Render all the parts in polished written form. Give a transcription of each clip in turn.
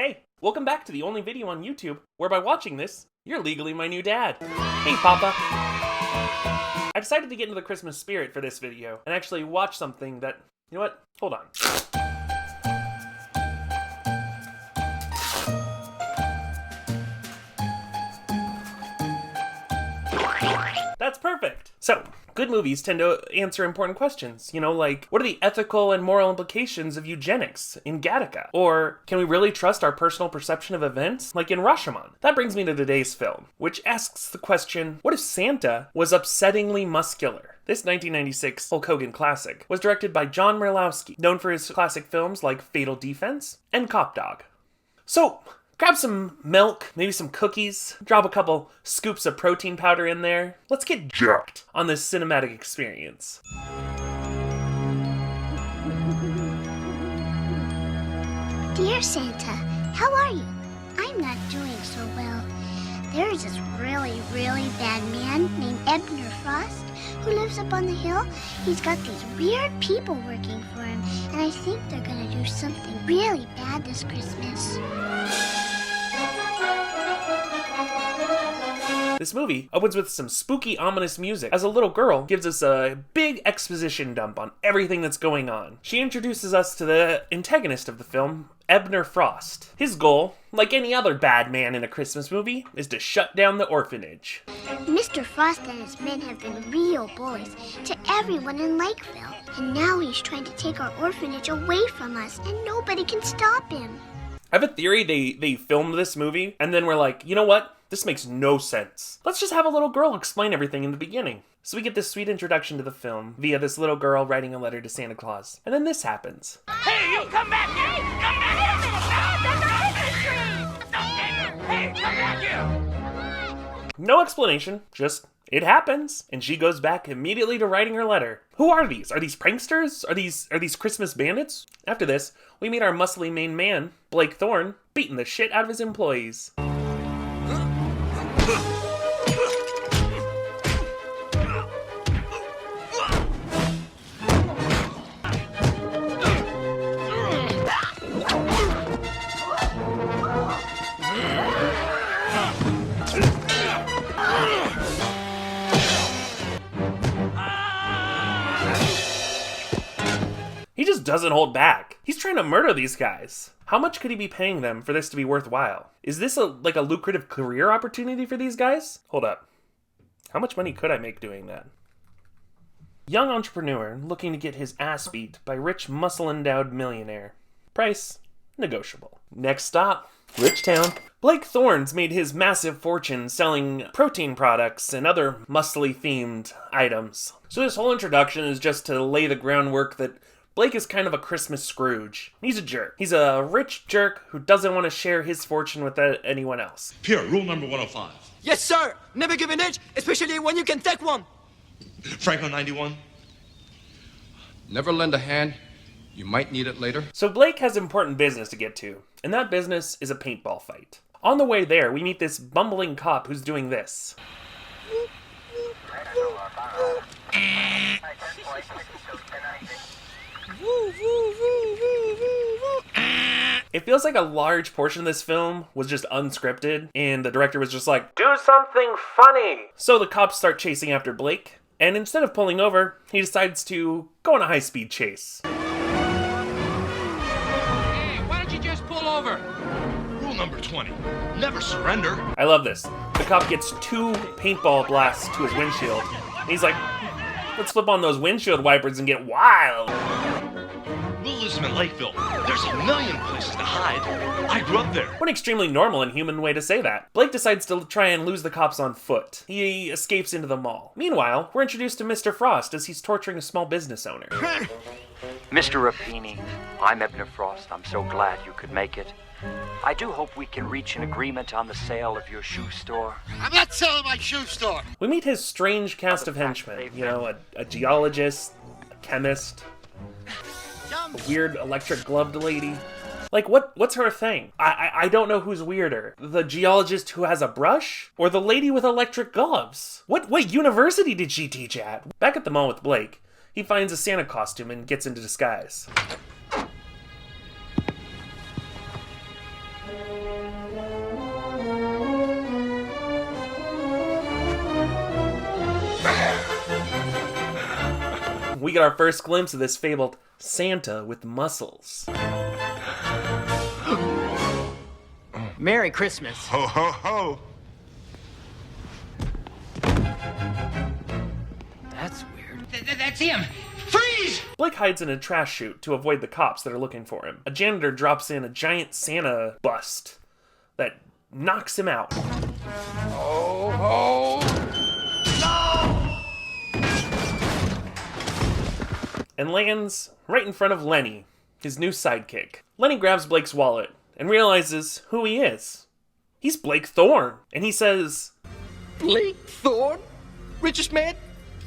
Hey, welcome back to the only video on YouTube where by watching this, you're legally my new dad. Hey, Papa. I decided to get into the Christmas spirit for this video and actually watch something that, you know what? Hold on. That's perfect. So, good movies tend to answer important questions. You know, like, what are the ethical and moral implications of eugenics in Gattaca? Or, can we really trust our personal perception of events, like in Rashomon? That brings me to today's film, which asks the question, what if Santa was upsettingly muscular? This 1996 Hulk Hogan classic was directed by John Merlowski, known for his classic films like Fatal Defense and Cop Dog. So, grab some milk, maybe some cookies, drop a couple scoops of protein powder in there. Let's get jacked on this cinematic experience. Dear Santa, how are you? I'm not doing so well. There's this really bad man named Ebner Frost who lives up on the hill. He's got these weird people working for him, and I think they're gonna do something really bad this Christmas. This movie opens with some spooky, ominous music as a little girl gives us a big exposition dump on everything that's going on. She introduces us to the antagonist of the film, Ebner Frost. His goal, like any other bad man in a Christmas movie, is to shut down the orphanage. Mr. Frost and his men have been real bullies to everyone in Lakeville, and now he's trying to take our orphanage away from us, and nobody can stop him. I have a theory they filmed this movie, and then we're like, you know what? This makes no sense. Let's just have a little girl explain everything in the beginning. So we get this sweet introduction to the film via this little girl writing a letter to Santa Claus. And then this happens. Hey, you come back here! Come back here! Hey, come back here! No explanation, just it happens. And she goes back immediately to writing her letter. Who are these? Are these pranksters? Are these Christmas bandits? After this, we meet our muscly main man, Blake Thorne, beating the shit out of his employees. He just doesn't hold back. He's trying to murder these guys. How much could he be paying them for this to be worthwhile? Is this like a lucrative career opportunity for these guys? Hold up. How much money could I make doing that? Young entrepreneur looking to get his ass beat by rich muscle-endowed millionaire. Price, negotiable. Next stop, Rich Town. Blake Thorne's made his massive fortune selling protein products and other muscly-themed items. So this whole introduction is just to lay the groundwork that Blake is kind of a Christmas Scrooge. He's a jerk. He's a rich jerk who doesn't want to share his fortune with anyone else. Pierre, rule number 105. Yes, sir. Never give an inch, especially when you can take one. Franco 91. Never lend a hand. You might need it later. So Blake has important business to get to, and that business is a paintball fight. On the way there, we meet this bumbling cop who's doing this. It feels like a large portion of this film was just unscripted, and the director was just like, do something funny! So the cops start chasing after Blake, and instead of pulling over, he decides to go on a high-speed chase. Hey, why don't you just pull over? Rule number 20. Never surrender. I love this. The cop gets 2 paintball blasts to his windshield, and he's like, let's flip on those windshield wipers and get wild. Realism in Lakeville. There's a million places to hide. I grew up there. What an extremely normal and human way to say that. Blake decides to try and lose the cops on foot. He escapes into the mall. Meanwhile, we're introduced to Mr. Frost as he's torturing a small business owner. Mr. Rapini, I'm Ebner Frost. I'm so glad you could make it. I do hope we can reach an agreement on the sale of your shoe store. I'm not selling my shoe store. We meet his strange cast of henchmen. You know, a geologist, a chemist, a weird electric gloved lady. Like, what's her thing? I don't know who's weirder. The geologist who has a brush? Or the lady with electric gloves? What university did she teach at? Back at the mall with Blake, he finds a Santa costume and gets into disguise. we get our first glimpse of this fabled Santa with muscles. Merry Christmas. Ho, ho, ho. That's weird. That's him. Freeze! Blake hides in a trash chute to avoid the cops that are looking for him. A janitor drops in a giant Santa bust that knocks him out. Oh, And lands right in front of Lenny, his new sidekick. Lenny grabs Blake's wallet and realizes who he is. He's Blake Thorne, and he says, Blake Thorne? Richest man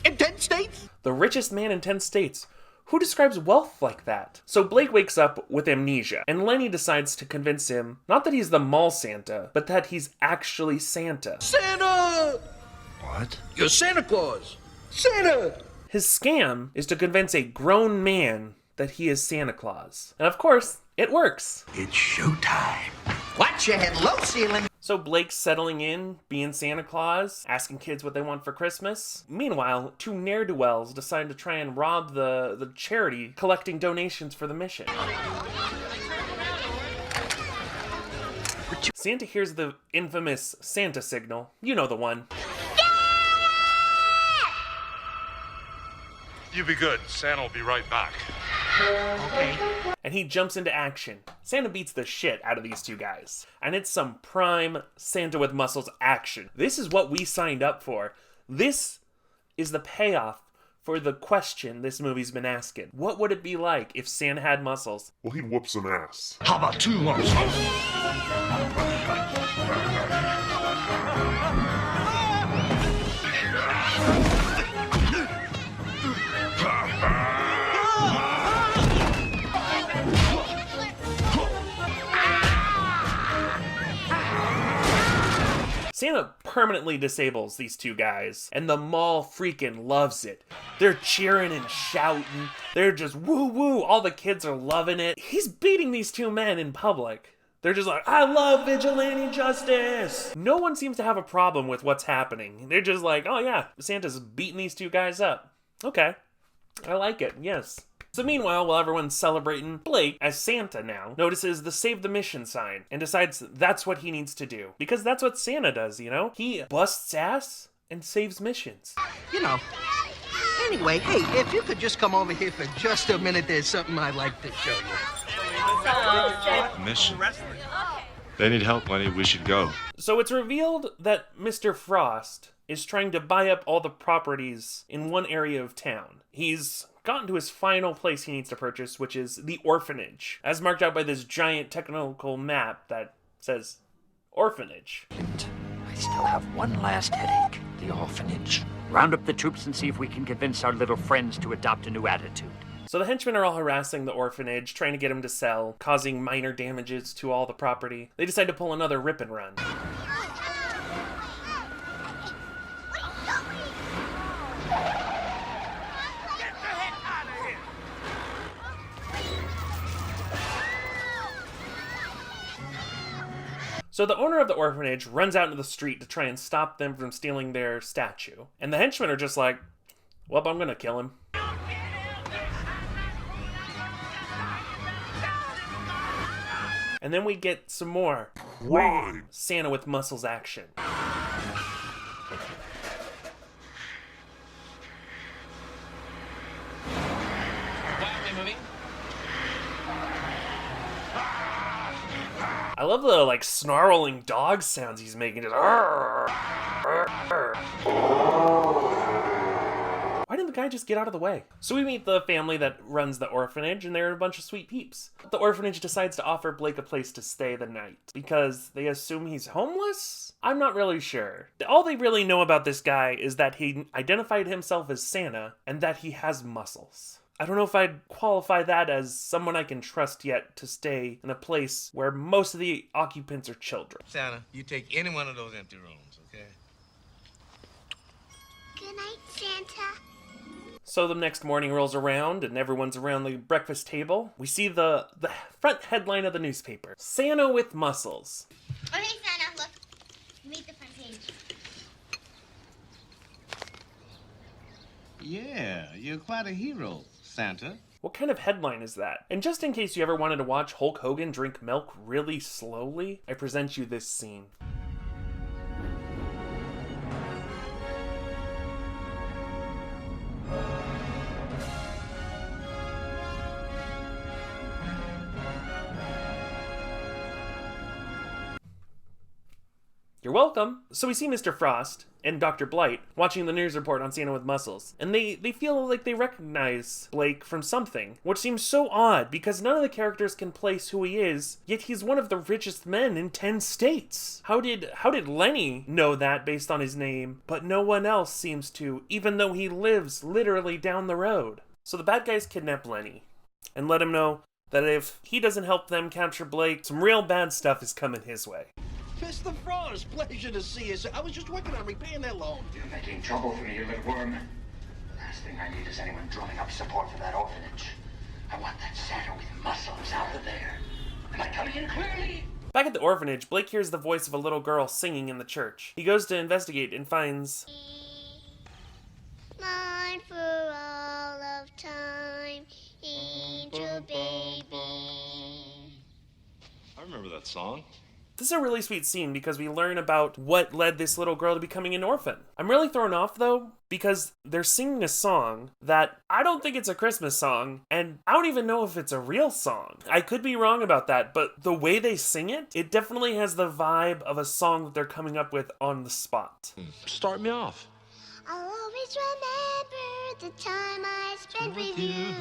in 10 states? the richest man in 10 states. Who describes wealth like that? So Blake wakes up with amnesia, and Lenny decides to convince him, not that he's the mall Santa, but that he's actually Santa. Santa! What? You're Santa Claus. Santa! His scam is to convince a grown man that he is Santa Claus. And of course, it works. It's showtime. Watch your head, low ceiling. So Blake's settling in, being Santa Claus, asking kids what they want for Christmas. Meanwhile, two ne'er-do-wells decide to try and rob the charity collecting donations for the mission. Santa hears the infamous Santa signal. You know the one. You be good. Santa will be right back. Okay. And he jumps into action. Santa beats the shit out of these two guys. And it's some prime Santa with muscles action. This is what we signed up for. This is the payoff for the question this movie's been asking. What would it be like if Santa had muscles? Well, he'd whoop some ass. How about 2 months? Santa permanently disables these two guys, and the mall freaking loves it. They're cheering and shouting. They're just woo-woo. All the kids are loving it. He's beating these two men in public. They're just like, I love vigilante justice. No one seems to have a problem with what's happening. They're just like, oh yeah, Santa's beating these two guys up. Okay, I like it, yes. So meanwhile, while everyone's celebrating, Blake, as Santa now, notices the Save the Mission sign and decides that's what he needs to do. Because that's what Santa does, you know? He busts ass and saves missions. You know. Anyway, hey, if you could just come over here for just a minute, there's something I'd like to show you. Mission. They need help, Lenny. We should go. So it's revealed that Mr. Frost is trying to buy up all the properties in one area of town. He's gotten to his final place he needs to purchase, which is the Orphanage, as marked out by this giant technical map that says Orphanage. I still have one last headache. The orphanage. Round up the troops and see if we can convince our little friends to adopt a new attitude. So the henchmen are all harassing the orphanage, trying to get him to sell, causing minor damages to all the property. They decide to pull another rip and run. So the owner of the orphanage runs out into the street to try and stop them from stealing their statue. And the henchmen are just like, well, I'm gonna kill him. And then we get some more Crime. Santa with muscles action. I love the like snarling dog sounds he's making. Just, "Arr, arr, arr." Why didn't the guy just get out of the way? So we meet the family that runs the orphanage, and they're a bunch of sweet peeps. The orphanage decides to offer Blake a place to stay the night because they assume he's homeless? I'm not really sure. All they really know about this guy is that he identified himself as Santa and that he has muscles. I don't know if I'd qualify that as someone I can trust yet to stay in a place where most of the occupants are children. Santa, you take any one of those empty rooms, okay? Good night, Santa. So the next morning rolls around and everyone's around the breakfast table. We see the front headline of the newspaper. Santa with muscles. Oh, hey, Santa, look. Read the front page. Yeah, you're quite a hero, Santa. What kind of headline is that? And just in case you ever wanted to watch Hulk Hogan drink milk really slowly, I present you this scene. You're welcome. So we see Mr. Frost and Dr. Blight watching the news report on Santa with Muscles, and they feel like they recognize Blake from something, which seems so odd because none of the characters can place who he is, yet he's one of the richest men in 10 states. How did Lenny know that based on his name, but no one else seems to, even though he lives literally down the road? So the bad guys kidnap Lenny and let him know that if he doesn't help them capture Blake, some real bad stuff is coming his way. Mr. Frost, pleasure to see you, sir. I was just working on repaying that loan. You're making trouble for me, you little worm. The last thing I need is anyone drumming up support for that orphanage. I want that Santa with muscles out of there. Am I coming in clearly? Back at the orphanage, Blake hears the voice of a little girl singing in the church. He goes to investigate and finds... Mine for all of time, angel baby. I remember that song. This is a really sweet scene because we learn about what led this little girl to becoming an orphan. I'm really thrown off though because they're singing a song that I don't think it's a Christmas song, and I don't even know if it's a real song. I could be wrong about that, but the way they sing it, it definitely has the vibe of a song that they're coming up with on the spot. Start me off. I'll always remember the time I spent with you.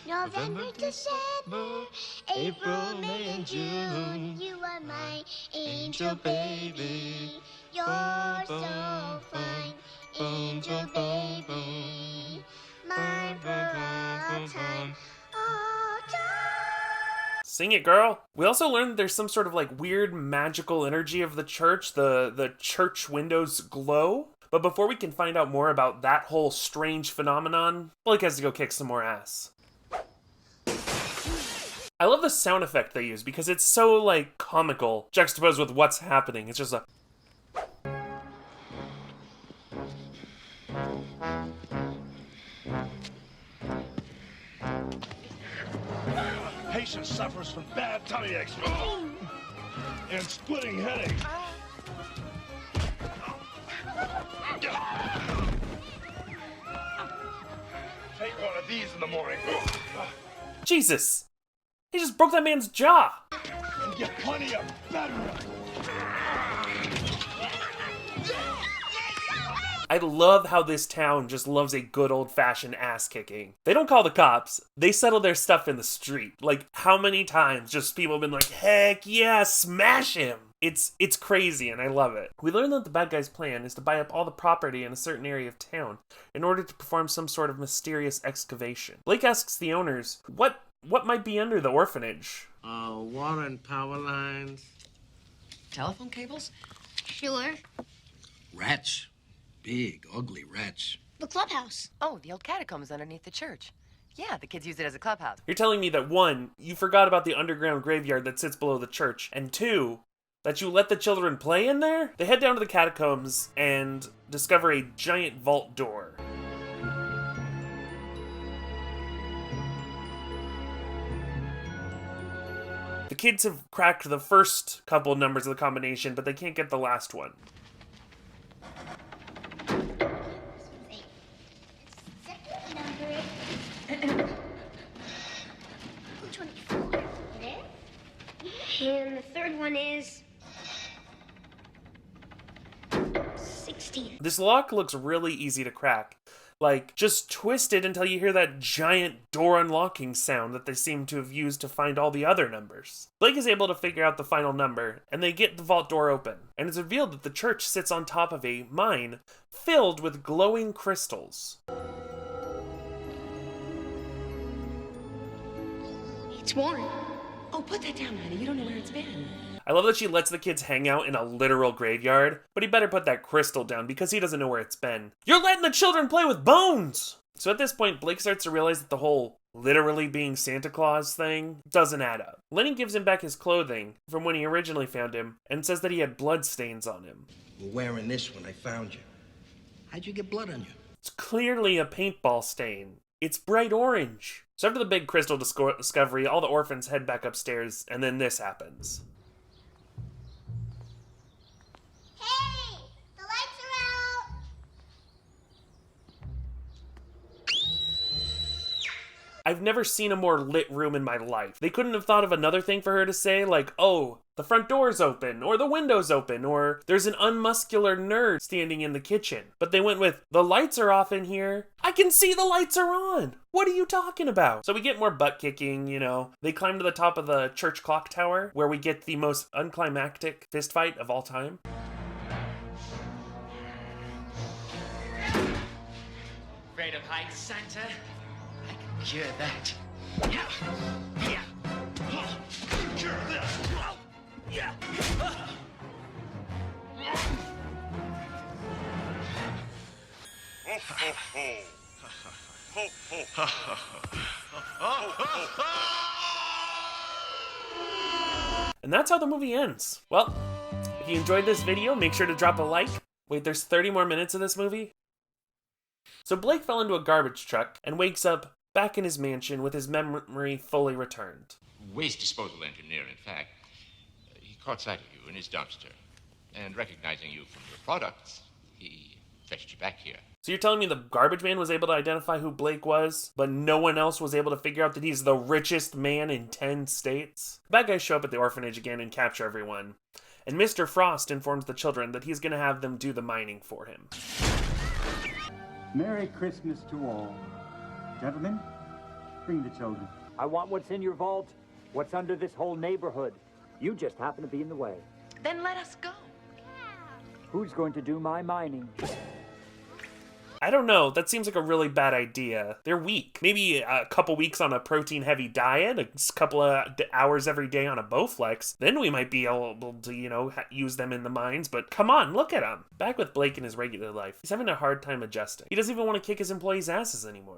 November, December, April, May, and June. You are my angel baby. You're so fine, angel baby. Mine for all time, all time. Sing it, girl. We also learned that there's some sort of like weird magical energy of the church. The church windows glow. But before we can find out more about that whole strange phenomenon, Blake has to go kick some more ass. I love the sound effect they use because it's so, like, comical, juxtaposed with what's happening. It's just a... Patient suffers from bad tummy aches and splitting headaches. Take one of these in the morning. Jesus! He just broke that man's jaw! And get plenty of bedroom. I love how this town just loves a good old-fashioned ass-kicking. They don't call the cops. They settle their stuff in the street. Like, how many times just people have been like, heck yeah, smash him! It's crazy, and I love it. We learn that the bad guy's plan is to buy up all the property in a certain area of town in order to perform some sort of mysterious excavation. Blake asks the owners, what might be under the orphanage? Water and power lines. Telephone cables? Sure. Rats. Big, ugly rats. The clubhouse. Oh, the old catacombs underneath the church. Yeah, the kids use it as a clubhouse. You're telling me that 1, you forgot about the underground graveyard that sits below the church, and 2, that you let the children play in there? They head down to the catacombs and discover a giant vault door. The kids have cracked the first couple numbers of the combination, but they can't get the last one. And the third one is 16. This lock looks really easy to crack. Like, just twist it until you hear that giant door unlocking sound that they seem to have used to find all the other numbers. Blake is able to figure out the final number, and they get the vault door open. And it's revealed that the church sits on top of a mine filled with glowing crystals. It's warm. Oh, put that down, honey. You don't know where it's been. I love that she lets the kids hang out in a literal graveyard, but he better put that crystal down because he doesn't know where it's been. You're letting the children play with bones! So at this point, Blake starts to realize that the whole literally being Santa Claus thing doesn't add up. Lenny gives him back his clothing from when he originally found him and says that he had blood stains on him. You were wearing this when I found you. How'd you get blood on you? It's clearly a paintball stain. It's bright orange. So after the big crystal discovery, all the orphans head back upstairs, and then this happens. Hey, the lights are out. I've never seen a more lit room in my life. They couldn't have thought of another thing for her to say, like, oh, the front door's open, or the window's open, or there's an unmuscular nerd standing in the kitchen. But they went with, the lights are off in here. I can see the lights are on. What are you talking about? So we get more butt kicking, you know. They climb to the top of the church clock tower, where we get the most unclimactic fistfight of all time. Afraid of heights, Santa? I can cure that. Cure this. Ho, ho, ho. Ho, ho, ho. And that's how the movie ends. Well, if you enjoyed this video, make sure to drop a like. Wait, there's 30 more minutes of this movie? So Blake fell into a garbage truck and wakes up back in his mansion with his memory fully returned. Waste disposal engineer, in fact. He caught sight of you in his dumpster. And recognizing you from your products, he fetched you back here. So you're telling me the garbage man was able to identify who Blake was, but no one else was able to figure out that he's the richest man in 10 states? The bad guys show up at the orphanage again and capture everyone. And Mr. Frost informs the children that he's going to have them do the mining for him. Merry Christmas to all. Gentlemen, bring the children. I want what's in your vault, what's under this whole neighborhood. You just happen to be in the way. Then let us go. Who's going to do my mining? I don't know. That seems like a really bad idea. They're weak. Maybe a couple weeks on a protein-heavy diet, a couple of hours every day on a Bowflex. Then we might be able to, you know, use them in the mines. But come on, look at him. Back with Blake in his regular life. He's having a hard time adjusting. He doesn't even want to kick his employees' asses anymore.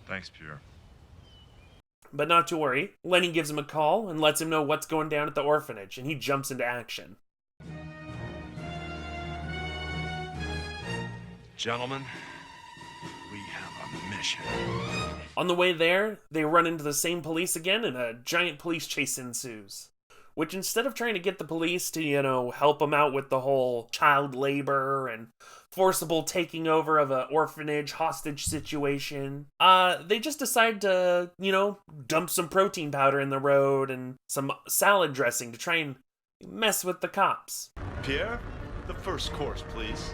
Thanks, Pierre. But not to worry, Lenny gives him a call and lets him know what's going down at the orphanage, and he jumps into action. Gentlemen, we have a mission. On the way there, they run into the same police again, and a giant police chase ensues. Which, instead of trying to get the police to, you know, help them out with the whole child labor and forcible taking over of an orphanage hostage situation, they just decide to, you know, dump some protein powder in the road and some salad dressing to try and mess with the cops. Pierre, the first course, please.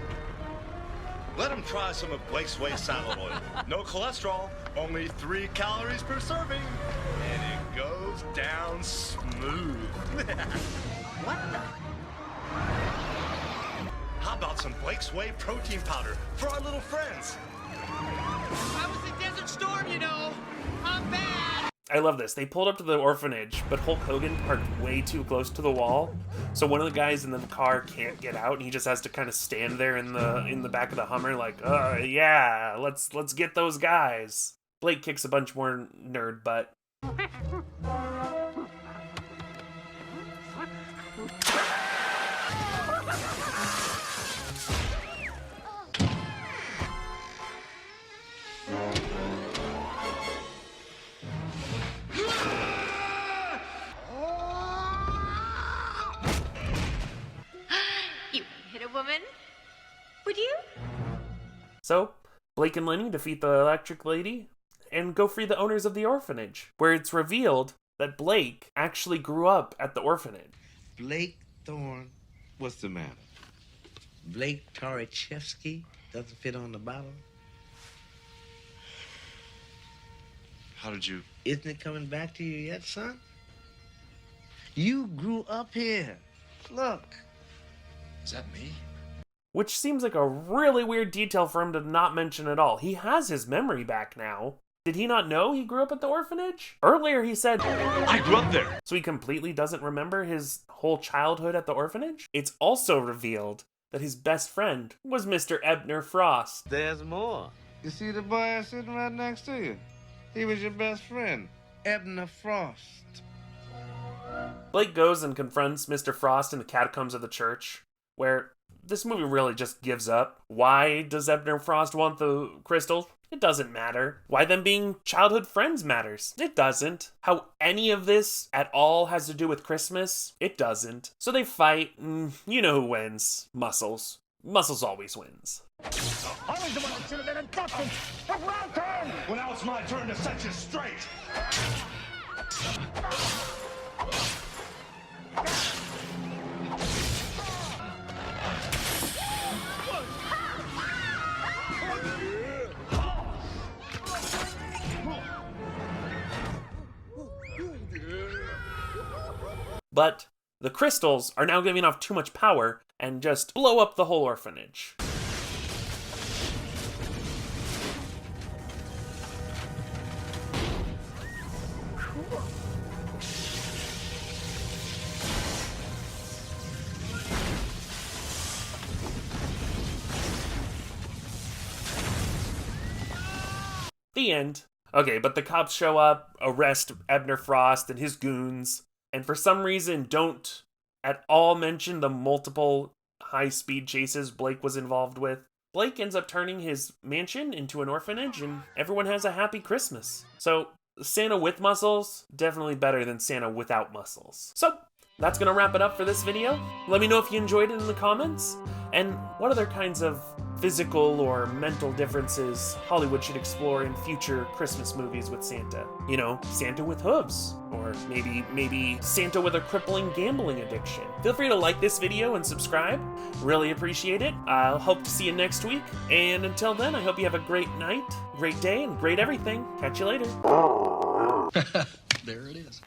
Let him try some of Blake's Way salad oil. No cholesterol, only 3 calories per serving. And it goes down smooth. What the? How about some Blake's Way protein powder for our little friends? I was in Desert Storm, you know. I'm bad. I love this. They pulled up to the orphanage, but Hulk Hogan parked way too close to the wall. So one of the guys in the car can't get out, and he just has to kind of stand there in the back of the Hummer like, yeah, let's get those guys. Blake kicks a bunch more nerd butt. You hit a woman? Would you? So, Blake and Lenny defeat the electric lady and go free the owners of the orphanage, where it's revealed that Blake actually grew up at the orphanage. Blake Thorne, what's the matter? Blake Torachevsky doesn't fit on the bottle? How did you... Isn't it coming back to you yet, son? You grew up here. Look. Is that me? Which seems like a really weird detail for him to not mention at all. He has his memory back now. Did he not know he grew up at the orphanage? Earlier he said, I grew up there. So he completely doesn't remember his whole childhood at the orphanage? It's also revealed that his best friend was Mr. Ebner Frost. There's more. You see the boy sitting right next to you? He was your best friend, Ebner Frost. Blake goes and confronts Mr. Frost in the catacombs of the church, where this movie really just gives up. Why does Ebner Frost want the crystals? It doesn't matter. Why them being childhood friends matters? It doesn't. How any of this at all has to do with Christmas? It doesn't. So they fight, and you know who wins. Muscles. Muscles always wins. I was the one who should have been inducted. It's my turn. Well, now it's my turn to set you straight. But the crystals are now giving off too much power and just blow up the whole orphanage. The end. Okay, but the cops show up, arrest Ebner Frost and his goons, and for some reason don't at all mention the multiple high-speed chases Blake was involved with. Blake ends up turning his mansion into an orphanage, and everyone has a happy Christmas. So, Santa with muscles, definitely better than Santa without muscles. So, that's gonna wrap it up for this video. Let me know if you enjoyed it in the comments, and what other kinds of physical or mental differences Hollywood should explore in future Christmas movies with Santa. You know, Santa with hooves, or maybe Santa with a crippling gambling addiction. Feel free to like this video and subscribe. Really appreciate it. I'll hope to see you next week, and until then, I hope you have a great night, great day, and great everything. Catch you later. There it is.